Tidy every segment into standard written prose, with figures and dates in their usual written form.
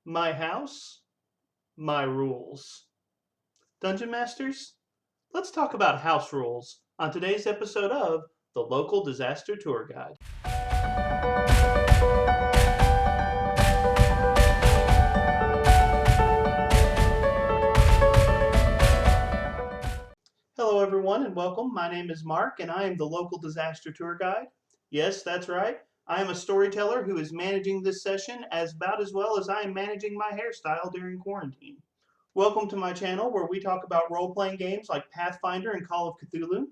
My house, my rules. Dungeon Masters, let's talk about house rules on today's episode of the Local Disaster Tour Guide. Hello, everyone, and welcome. My name is Mark, and I am the Local Disaster Tour Guide. Yes, that's right. I am a storyteller who is managing this session about as well as I am managing my hairstyle during quarantine. Welcome to my channel where we talk about role-playing games like Pathfinder and Call of Cthulhu.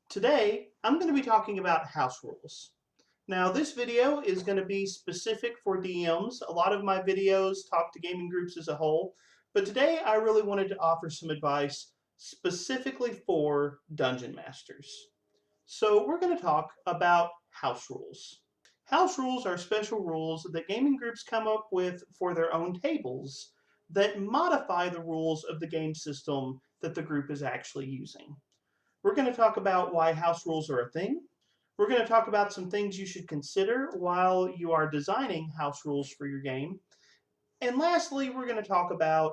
Today, I'm going to be talking about house rules. Now, this video is going to be specific for DMs. A lot of my videos talk to gaming groups as a whole, but today I really wanted to offer some advice specifically for Dungeon Masters. So we're going to talk about house rules. House rules are special rules that gaming groups come up with for their own tables that modify the rules of the game system that the group is actually using. We're going to talk about why house rules are a thing. We're going to talk about some things you should consider while you are designing house rules for your game. And lastly, we're going to talk about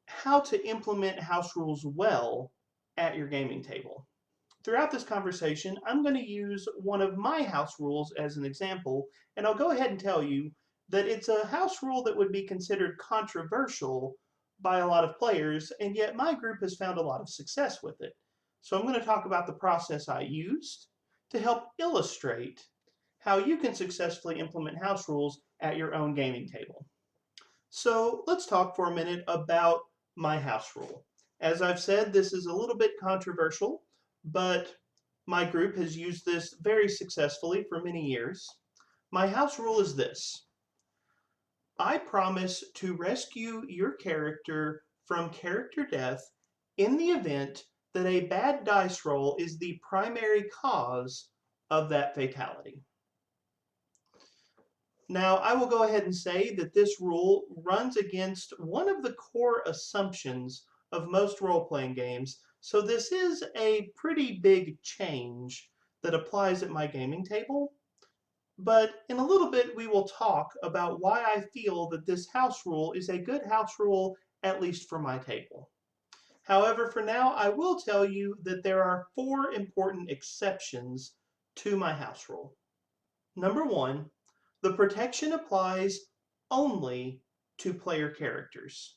how to implement house rules well at your gaming table. Throughout this conversation, I'm going to use one of my house rules as an example, and I'll go ahead and tell you that it's a house rule that would be considered controversial by a lot of players, and yet my group has found a lot of success with it. So I'm going to talk about the process I used to help illustrate how you can successfully implement house rules at your own gaming table. So let's talk for a minute about my house rule. As I've said, this is a little bit controversial, but my group has used this very successfully for many years. My house rule is this: I promise to rescue your character from character death in the event that a bad dice roll is the primary cause of that fatality. Now, I will go ahead and say that this rule runs against one of the core assumptions of most role-playing games, so this is a pretty big change that applies at my gaming table. But in a little bit, we will talk about why I feel that this house rule is a good house rule, at least for my table. However, for now, I will tell you that there are 4 important exceptions to my house rule. Number 1, the protection applies only to player characters.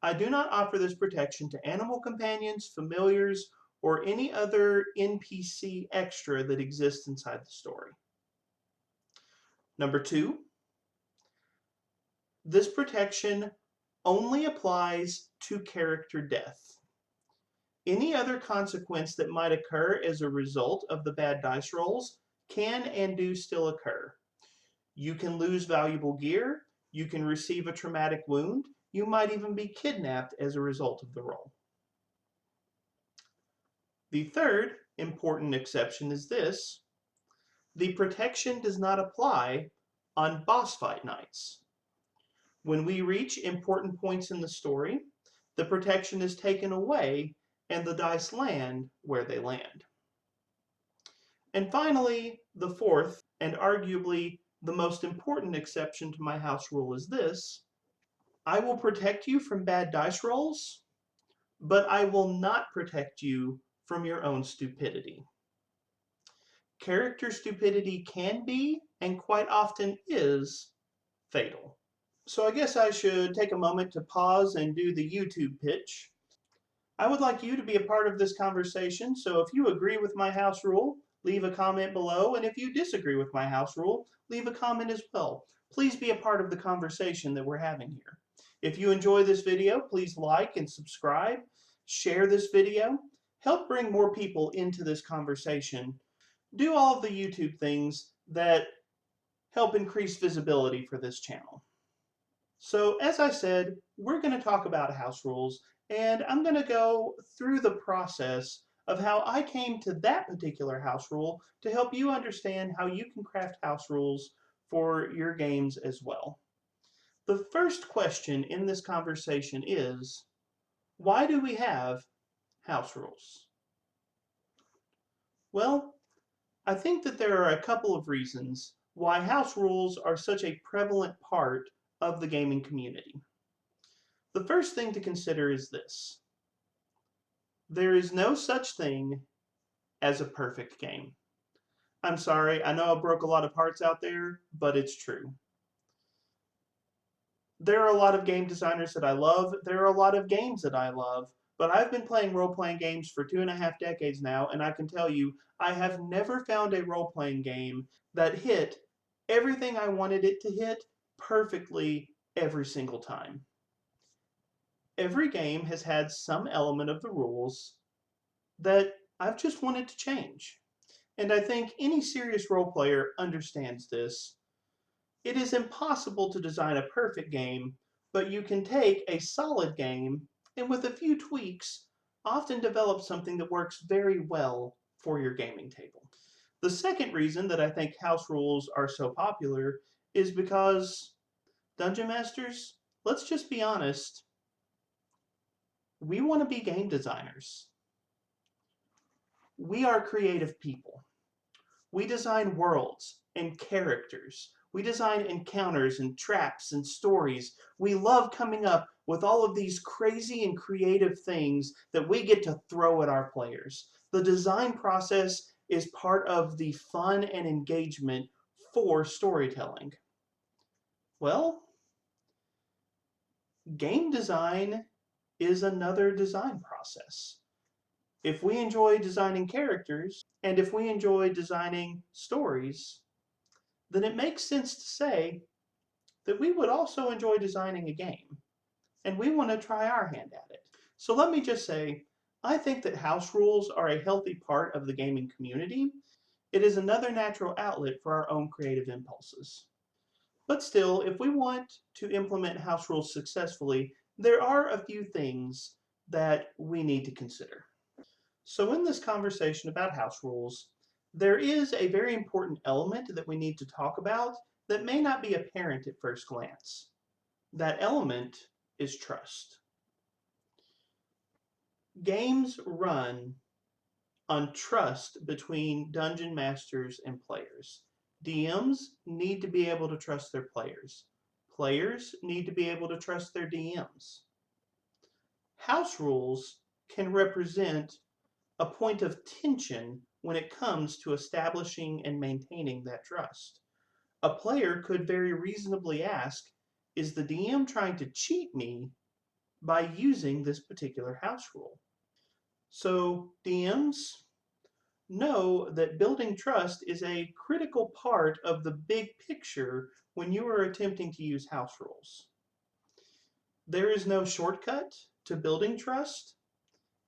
I do not offer this protection to animal companions, familiars, or any other NPC extra that exists inside the story. Number 2, this protection only applies to character death. Any other consequence that might occur as a result of the bad dice rolls can and do still occur. You can lose valuable gear, you can receive a traumatic wound, you might even be kidnapped as a result of the roll. The third important exception is this: the protection does not apply on boss fight nights. When we reach important points in the story, the protection is taken away and the dice land where they land. And finally, the fourth, and arguably the most important exception to my house rule is this: I will protect you from bad dice rolls, but I will not protect you from your own stupidity. Character stupidity can be, and quite often is, fatal. So I guess I should take a moment to pause and do the YouTube pitch. I would like you to be a part of this conversation, so if you agree with my house rule, leave a comment below, and if you disagree with my house rule, leave a comment as well. Please be a part of the conversation that we're having here. If you enjoy this video, please like and subscribe, share this video, help bring more people into this conversation. Do all of the YouTube things that help increase visibility for this channel. So as I said, we're going to talk about house rules, and I'm going to go through the process of how I came to that particular house rule to help you understand how you can craft house rules for your games as well. The first question in this conversation is, why do we have house rules? Well, I think that there are a couple of reasons why house rules are such a prevalent part of the gaming community. The first thing to consider is this. There is no such thing as a perfect game. I'm sorry, I know I broke a lot of hearts out there, but it's true. There are a lot of game designers that I love. There are a lot of games that I love. But I've been playing role-playing games for 2.5 decades now, and I can tell you, I have never found a role-playing game that hit everything I wanted it to hit perfectly every single time. Every game has had some element of the rules that I've just wanted to change. And I think any serious role player understands this. It is impossible to design a perfect game, but you can take a solid game and with a few tweaks, often develop something that works very well for your gaming table. The second reason that I think house rules are so popular is because Dungeon Masters, let's just be honest, we want to be game designers. We are creative people. We design worlds and characters. We design encounters and traps and stories. We love coming up with all of these crazy and creative things that we get to throw at our players. The design process is part of the fun and engagement for storytelling. Well, game design is another design process. If we enjoy designing characters, and if we enjoy designing stories, then it makes sense to say that we would also enjoy designing a game, and we want to try our hand at it. So let me just say, I think that house rules are a healthy part of the gaming community. It is another natural outlet for our own creative impulses. But still, if we want to implement house rules successfully, there are a few things that we need to consider. So in this conversation about house rules, there is a very important element that we need to talk about that may not be apparent at first glance. That element is trust. Games run on trust between dungeon masters and players. DMs need to be able to trust their players. Players need to be able to trust their DMs. House rules can represent a point of tension when it comes to establishing and maintaining that trust. A player could very reasonably ask, is the DM trying to cheat me by using this particular house rule? So DMs know that building trust is a critical part of the big picture when you are attempting to use house rules. There is no shortcut to building trust,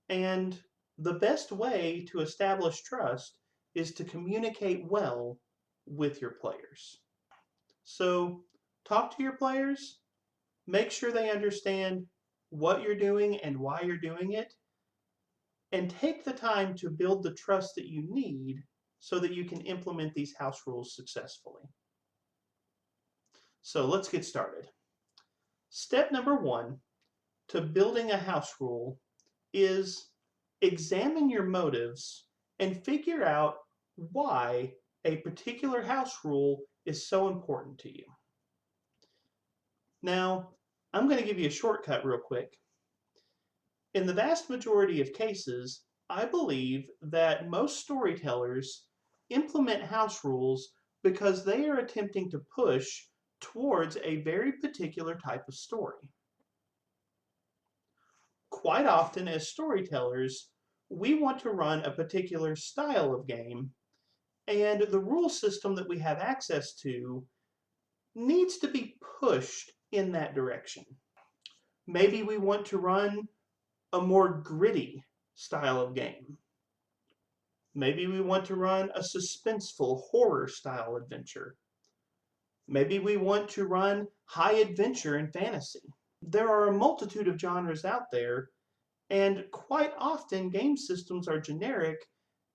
and the best way to establish trust is to communicate well with your players. So talk to your players, make sure they understand what you're doing and why you're doing it, and take the time to build the trust that you need so that you can implement these house rules successfully. So let's get started. Step number 1 to building a house rule is examine your motives and figure out why a particular house rule is so important to you. Now, I'm going to give you a shortcut real quick. In the vast majority of cases, I believe that most storytellers implement house rules because they are attempting to push towards a very particular type of story. Quite often as storytellers, we want to run a particular style of game, and the rule system that we have access to needs to be pushed in that direction. Maybe we want to run a more gritty style of game. Maybe we want to run a suspenseful horror style adventure. Maybe we want to run high adventure and fantasy. There are a multitude of genres out there, and quite often game systems are generic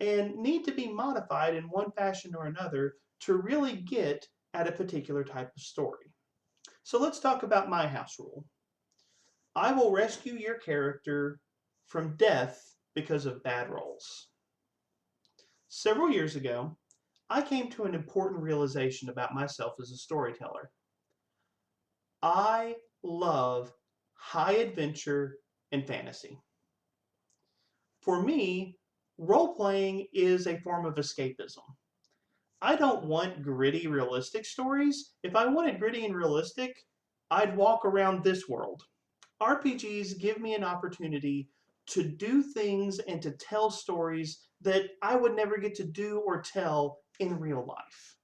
and need to be modified in one fashion or another to really get at a particular type of story. So let's talk about my house rule. I will rescue your character from death because of bad rolls. Several years ago, I came to an important realization about myself as a storyteller. I love high adventure and fantasy. For me, role playing is a form of escapism. I don't want gritty, realistic stories. If I wanted gritty and realistic, I'd walk around this world. RPGs give me an opportunity to do things and to tell stories that I would never get to do or tell in real life.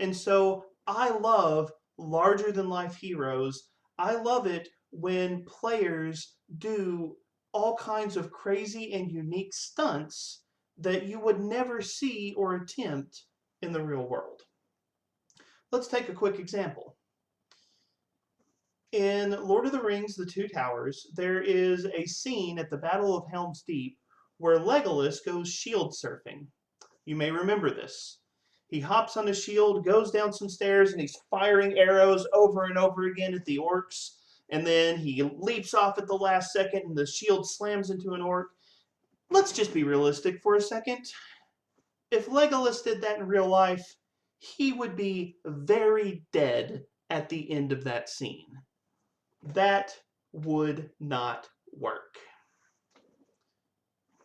And so I love larger than life heroes. I love it when players do all kinds of crazy and unique stunts that you would never see or attempt in the real world. Let's take a quick example. In Lord of the Rings, The Two Towers, there is a scene at the Battle of Helm's Deep where Legolas goes shield surfing. You may remember this. He hops on a shield, goes down some stairs, and he's firing arrows over and over again at the orcs. And then he leaps off at the last second, and the shield slams into an orc. Let's just be realistic for a second. If Legolas did that in real life, he would be very dead at the end of that scene. That would not work.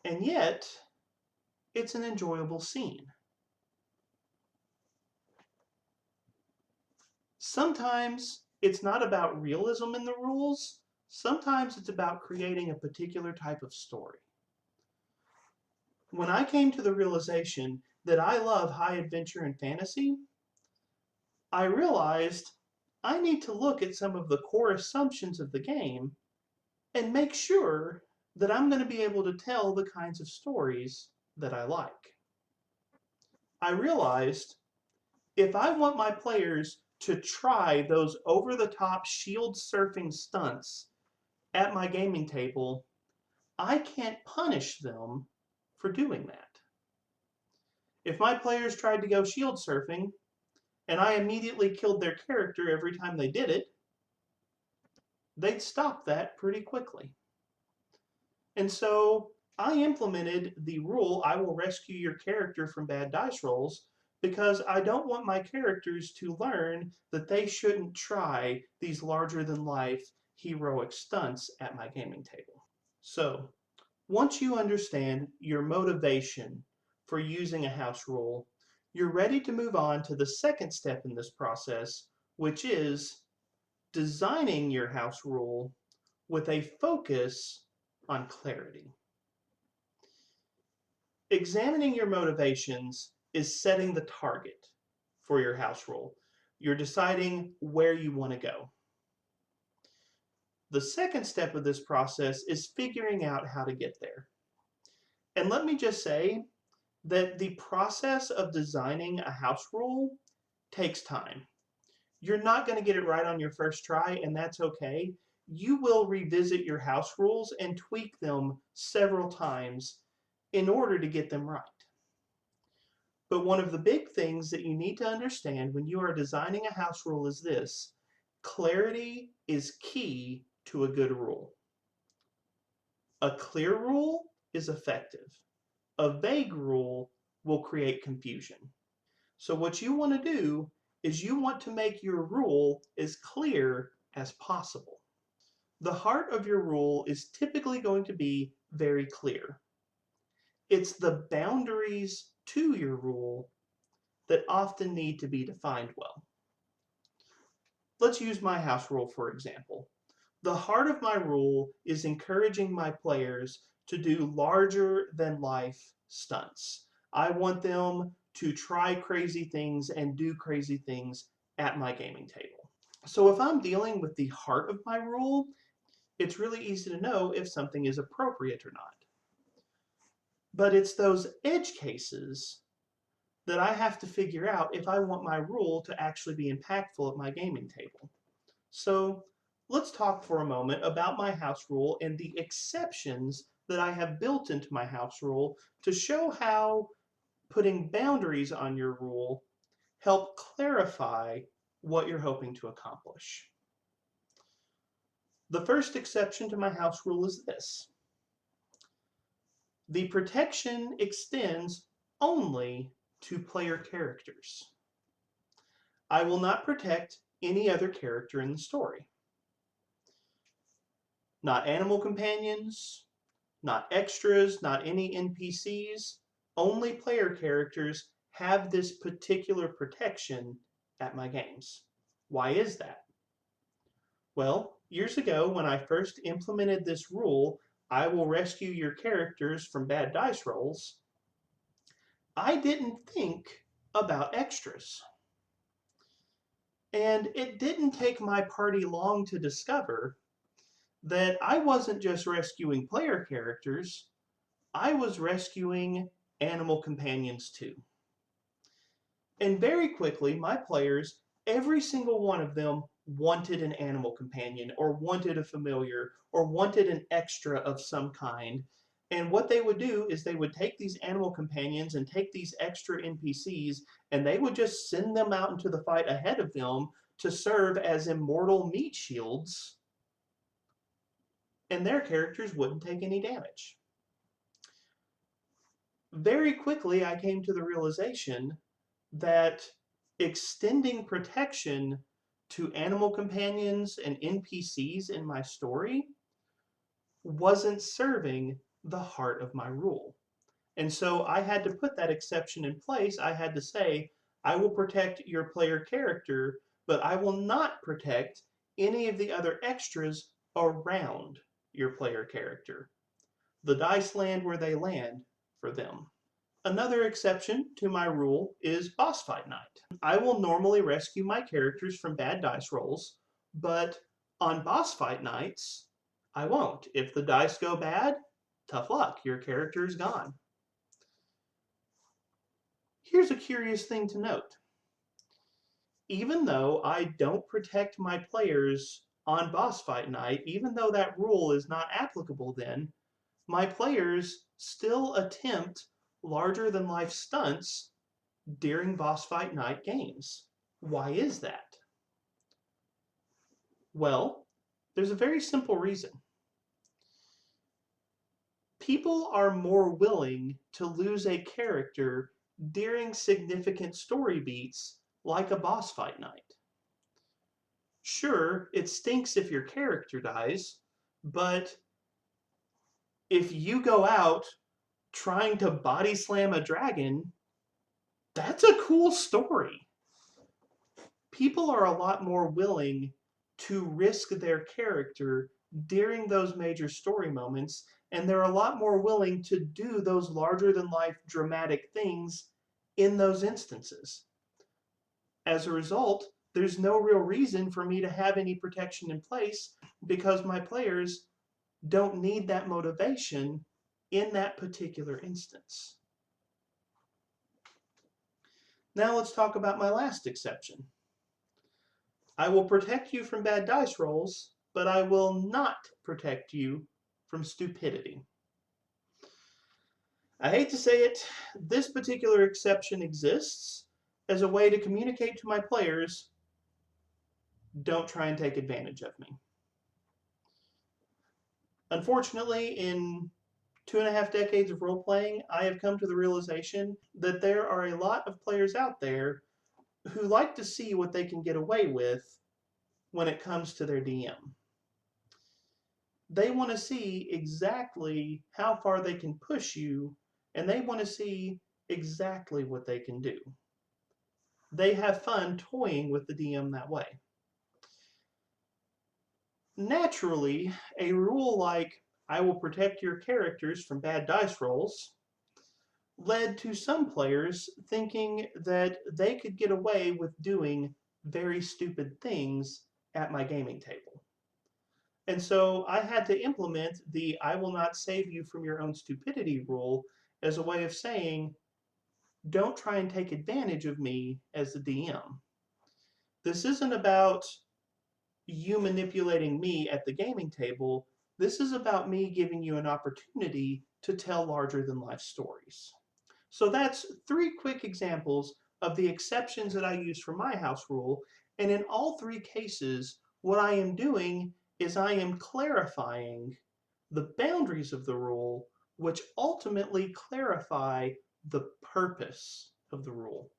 And yet, it's an enjoyable scene. Sometimes it's not about realism in the rules. Sometimes it's about creating a particular type of story. When I came to the realization that I love high adventure and fantasy, I realized I need to look at some of the core assumptions of the game and make sure that I'm going to be able to tell the kinds of stories that I like. I realized if I want my players to try those over-the-top shield surfing stunts at my gaming table, I can't punish them for doing that. If my players tried to go shield surfing and I immediately killed their character every time they did it, they'd stop that pretty quickly. And so I implemented the rule, I will rescue your character from bad dice rolls, because I don't want my characters to learn that they shouldn't try these larger than life heroic stunts at my gaming table. So once you understand your motivation for using a house rule, you're ready to move on to the second step in this process, which is designing your house rule with a focus on clarity. Examining your motivations is setting the target for your house rule. You're deciding where you want to go. The second step of this process is figuring out how to get there. And let me just say that the process of designing a house rule takes time. You're not going to get it right on your first try, and that's okay. You will revisit your house rules and tweak them several times in order to get them right. But one of the big things that you need to understand when you are designing a house rule is this: clarity is key to a good rule. A clear rule is effective. A vague rule will create confusion. So what you want to do is you want to make your rule as clear as possible. The heart of your rule is typically going to be very clear. It's the boundaries to your rule that often need to be defined well. Let's use my house rule for example. The heart of my rule is encouraging my players to do larger than life stunts. I want them to try crazy things and do crazy things at my gaming table. So if I'm dealing with the heart of my rule, it's really easy to know if something is appropriate or not. But it's those edge cases that I have to figure out if I want my rule to actually be impactful at my gaming table. So let's talk for a moment about my house rule and the exceptions that I have built into my house rule to show how putting boundaries on your rule help clarify what you're hoping to accomplish. The first exception to my house rule is this: the protection extends only to player characters. I will not protect any other character in the story. Not animal companions, not extras, not any NPCs. Only player characters have this particular protection at my games. Why is that? Well, years ago when I first implemented this rule, I will rescue your characters from bad dice rolls, I didn't think about extras. And it didn't take my party long to discover that I wasn't just rescuing player characters, I was rescuing animal companions too. And very quickly, my players, every single one of them wanted an animal companion, or wanted a familiar, or wanted an extra of some kind. And what they would do is they would take these animal companions and take these extra NPCs, and they would just send them out into the fight ahead of them to serve as immortal meat shields, and their characters wouldn't take any damage. Very quickly, I came to the realization that extending protection to animal companions and NPCs in my story wasn't serving the heart of my rule. And so I had to put that exception in place. I had to say, I will protect your player character, but I will not protect any of the other extras around your player character. The dice land where they land for them. Another exception to my rule is boss fight night. I will normally rescue my characters from bad dice rolls, but on boss fight nights, I won't. If the dice go bad, tough luck, your character is gone. Here's a curious thing to note. Even though I don't protect my players on boss fight night, even though that rule is not applicable then, my players still attempt larger than life stunts during boss fight night games. Why is that? Well, there's a very simple reason. People are more willing to lose a character during significant story beats like a boss fight night. Sure, it stinks if your character dies, but if you go out trying to body slam a dragon, that's a cool story. People are a lot more willing to risk their character during those major story moments, and they're a lot more willing to do those larger than life dramatic things in those instances. As a result, there's no real reason for me to have any protection in place because my players don't need that motivation in that particular instance. Now let's talk about my last exception. I will protect you from bad dice rolls, but I will not protect you from stupidity. I hate to say it, this particular exception exists as a way to communicate to my players, don't try and take advantage of me. Unfortunately, in 2.5 decades of role-playing, I have come to the realization that there are a lot of players out there who like to see what they can get away with when it comes to their DM. They want to see exactly how far they can push you, and they want to see exactly what they can do. They have fun toying with the DM that way. Naturally, a rule like, I will protect your characters from bad dice rolls, led to some players thinking that they could get away with doing very stupid things at my gaming table. And so I had to implement the I will not save you from your own stupidity rule as a way of saying, don't try and take advantage of me as the DM. This isn't about you manipulating me at the gaming table. This is about me giving you an opportunity to tell larger than life stories. So that's 3 quick examples of the exceptions that I use for my house rule. And in all 3 cases, what I am doing is I am clarifying the boundaries of the rule, which ultimately clarify the purpose of the rule.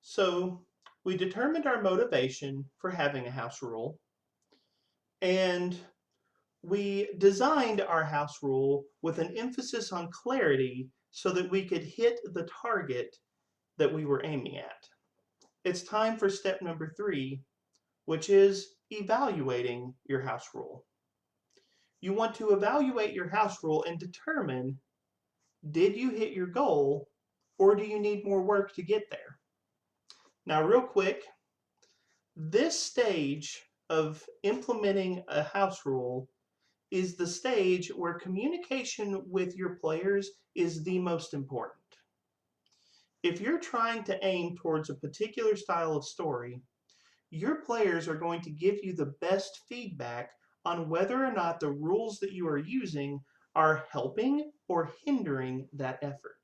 So We determined our motivation for having a house rule, and we designed our house rule with an emphasis on clarity so that we could hit the target that we were aiming at. It's time for step number 3, which is evaluating your house rule. You want to evaluate your house rule and determine, did you hit your goal or do you need more work to get there? Now, real quick, this stage of implementing a house rule is the stage where communication with your players is the most important. If you're trying to aim towards a particular style of story, your players are going to give you the best feedback on whether or not the rules that you are using are helping or hindering that effort.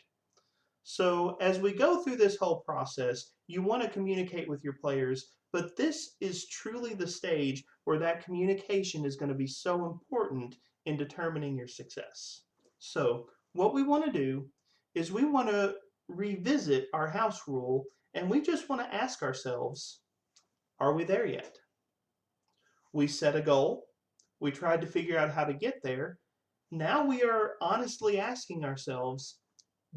So as we go through this whole process, you want to communicate with your players, but this is truly the stage where that communication is going to be so important in determining your success. So what we want to do is we want to revisit our house rule, and we just want to ask ourselves, are we there yet? We set a goal. We tried to figure out how to get there. Now we are honestly asking ourselves,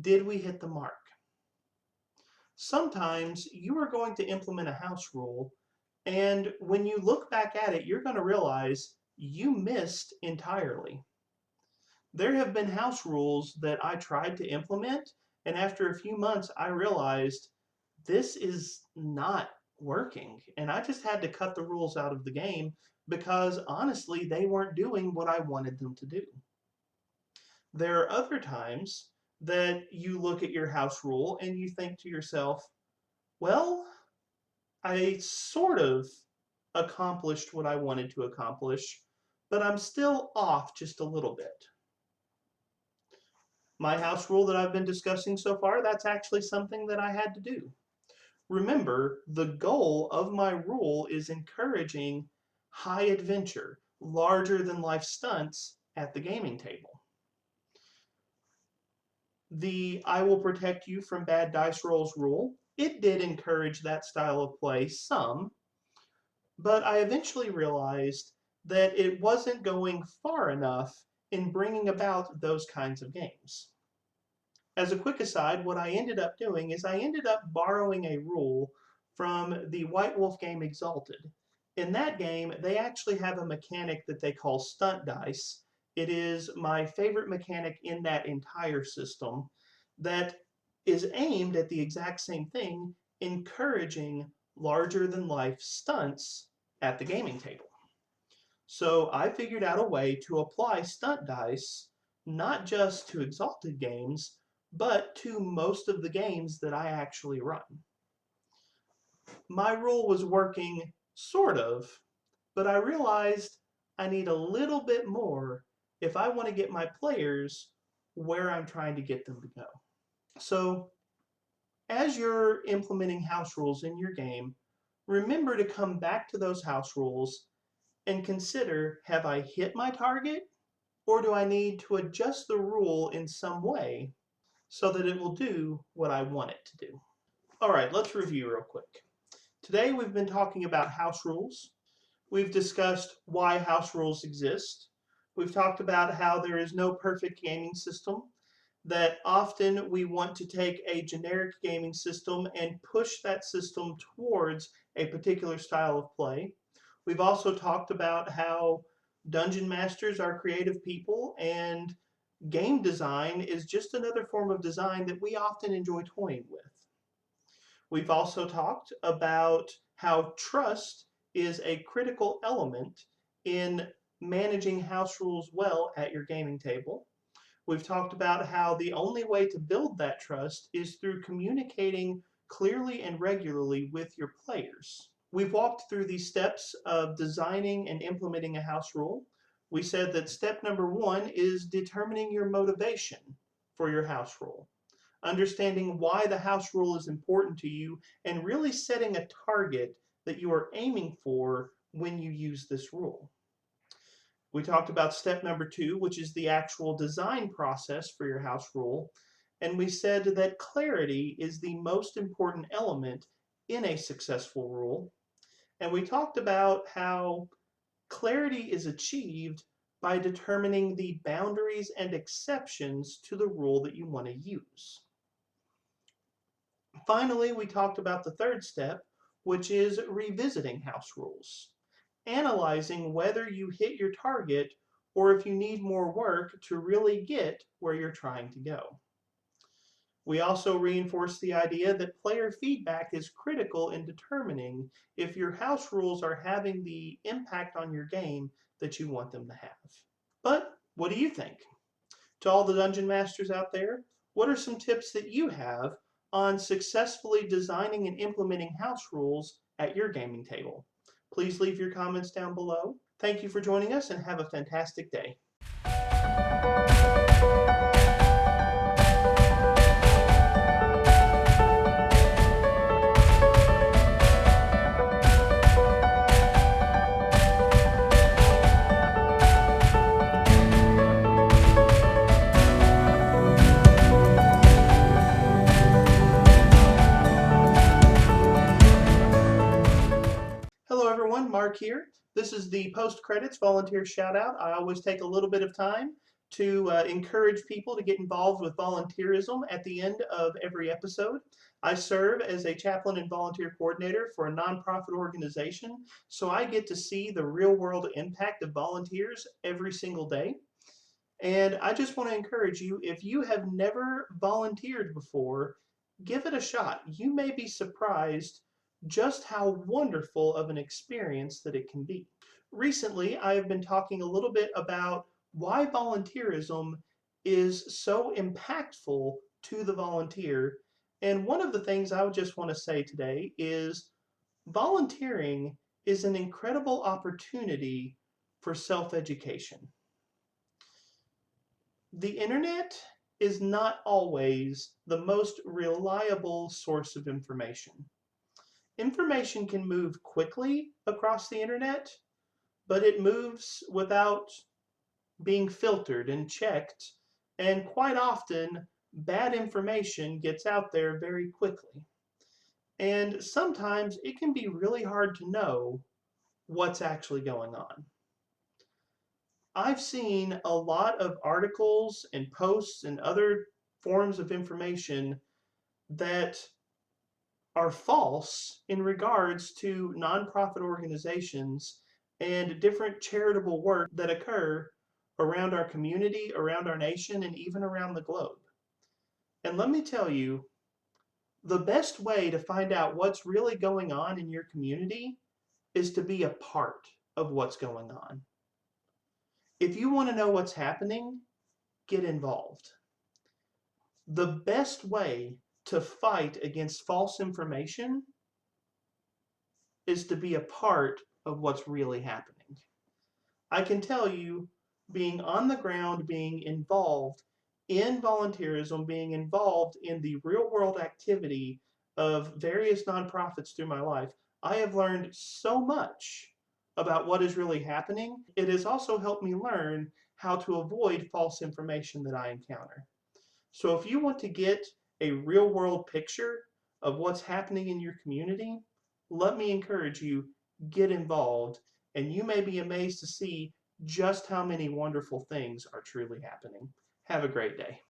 did we hit the mark? Sometimes you are going to implement a house rule, and when you look back at it, you're going to realize you missed entirely. There have been house rules that I tried to implement, and after a few months, I realized this is not working. And I just had to cut the rules out of the game because honestly, they weren't doing what I wanted them to do. There are other times that you look at your house rule and you think to yourself, well, I sort of accomplished what I wanted to accomplish, but I'm still off just a little bit. My house rule that I've been discussing so far, that's actually something that I had to do. Remember, the goal of my rule is encouraging high adventure, larger than life stunts at the gaming table. The I will protect you from bad dice rolls rule, it did encourage that style of play some, but I eventually realized that it wasn't going far enough in bringing about those kinds of games. As a quick aside, what I ended up doing is I ended up borrowing a rule from the White Wolf game Exalted. In that game, they actually have a mechanic that they call Stunt Dice. It is my favorite mechanic in that entire system that is aimed at the exact same thing, encouraging larger than life stunts at the gaming table. So I figured out a way to apply Stunt Dice not just to Exalted games, but to most of the games that I actually run. My rule was working, sort of, but I realized I need a little bit more if I want to get my players where I'm trying to get them to go. So as you're implementing house rules in your game, remember to come back to those house rules and consider, have I hit my target, or do I need to adjust the rule in some way so that it will do what I want it to do? All right, let's review real quick. Today we've been talking about house rules. We've discussed why house rules exist. We've talked about how there is no perfect gaming system, that often we want to take a generic gaming system and push that system towards a particular style of play. We've also talked about how dungeon masters are creative people and game design is just another form of design that we often enjoy toying with. We've also talked about how trust is a critical element in managing house rules well at your gaming table. We've talked about how the only way to build that trust is through communicating clearly and regularly with your players. We've walked through these steps of designing and implementing a house rule. We said that step number 1 is determining your motivation for your house rule, understanding why the house rule is important to you, and really setting a target that you are aiming for when you use this rule. We talked about step number 2, which is the actual design process for your house rule, and we said that clarity is the most important element in a successful rule. And we talked about how clarity is achieved by determining the boundaries and exceptions to the rule that you want to use. Finally, we talked about the third step, which is revisiting house rules, analyzing whether you hit your target or if you need more work to really get where you're trying to go. We also reinforce the idea that player feedback is critical in determining if your house rules are having the impact on your game that you want them to have. But what do you think? To all the dungeon masters out there, what are some tips that you have on successfully designing and implementing house rules at your gaming table? Please leave your comments down below. Thank you for joining us and have a fantastic day. Hello everyone, Mark here. This is the post-credits volunteer shout-out. I always take a little bit of time to encourage people to get involved with volunteerism at the end of every episode. I serve as a chaplain and volunteer coordinator for a nonprofit organization, so I get to see the real-world impact of volunteers every single day. And I just want to encourage you, if you have never volunteered before, give it a shot. You may be surprised just how wonderful of an experience that it can be. Recently, I have been talking a little bit about why volunteerism is so impactful to the volunteer. And one of the things I would just want to say today is volunteering is an incredible opportunity for self-education. The internet is not always the most reliable source of information. Information can move quickly across the internet, but it moves without being filtered and checked, and quite often bad information gets out there very quickly. And sometimes it can be really hard to know what's actually going on. I've seen a lot of articles and posts and other forms of information that are false in regards to nonprofit organizations and different charitable work that occur around our community, around our nation, and even around the globe. And let me tell you, the best way to find out what's really going on in your community is to be a part of what's going on. If you want to know what's happening, get involved. The best way to fight against false information is to be a part of what's really happening. I can tell you, being on the ground, being involved in volunteerism, being involved in the real world activity of various nonprofits through my life, I have learned so much about what is really happening. It has also helped me learn how to avoid false information that I encounter. So if you want to get a real world picture of what's happening in your community, let me encourage you, get involved, and you may be amazed to see just how many wonderful things are truly happening. Have a great day.